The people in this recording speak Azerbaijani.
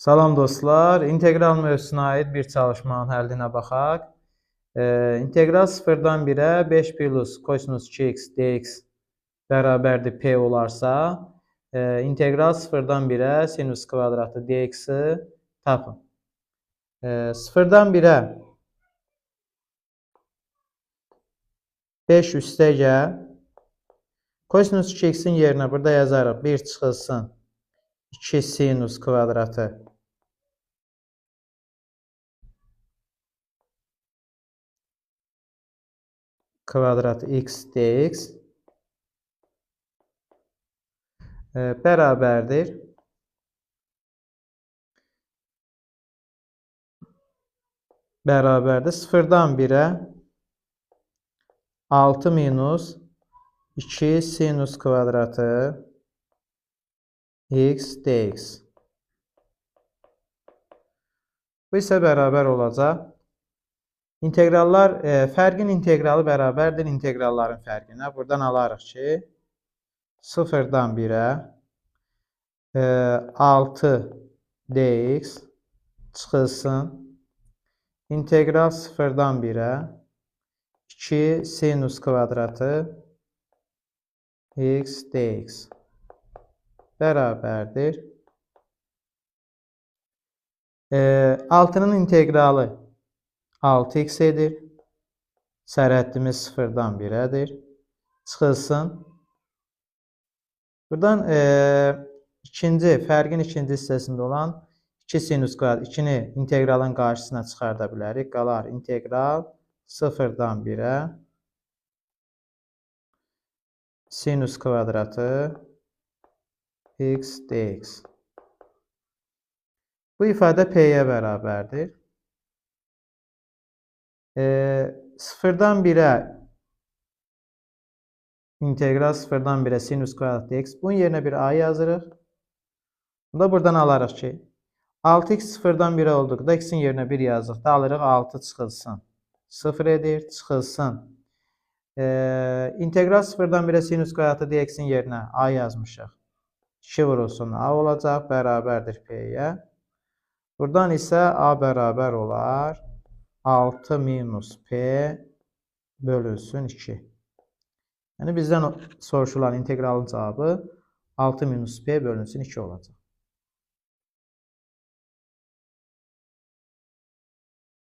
Salam dostlar, integral mövzusuna aid bir çalışmanın həllinə baxaq. İntegral 0-dan 1-ə 5 plus kosinus 2x dx bərabərdir p olarsa, integral 0-dan 1-ə sinus kvadratı dx-i tapın. 0-dan 1-ə 5 üstəgə kosinus 2x-in yerinə burada yazarıq 1 çıxılsın 2 sinus kvadratı kvadrat x dx bərabərdir. Bərabərdir. 0-dan 1-ə 6 minus 2 sinus kvadratı x dx. Bu isə bərabər olacaq. İntegrallar, fərqin integralı bərabərdir integralların fərqinə. Buradan alarıq ki, 0-dan 1-ə 6 dx çıxılsın. İntegral 0-dan 1-ə 2 sinus kvadratı x dx bərabərdir. 6-nın integralı 6x edir. Sərhəddimiz 0-dan 1-ədir. Çıxılsın. Buradan fərqin ikinci hissəsində olan 2 sinus kvadrat 2-ni integralın qarşısına çıxarda bilərik. Qalar integral 0-dan 1-ə sinus kvadratı x dx. Bu ifadə p-yə bərabərdir. 0-dan 1-ə integral 0-dan 1-ə sinus kvadrat dx. Bunun yerinə bir a yazırıq. Bunu da buradan alarıq ki, 6x 0-dan 1-ə olduqda x-in yerinə 1 yazdıqda alırıq 6 çıxılsın. 0 edir, çıxılsın. İntegral 0-dan 1-ə sinus kvadratı dx-in yerinə a yazmışıq. 2 vurulsun a olacaq, bərabərdir p-yə. Buradan isə a bərabər olar 6 minus p bölünsün 2. Yəni bizdən soruşulan integralın cavabı 6 minus p bölünsün 2 olacaq.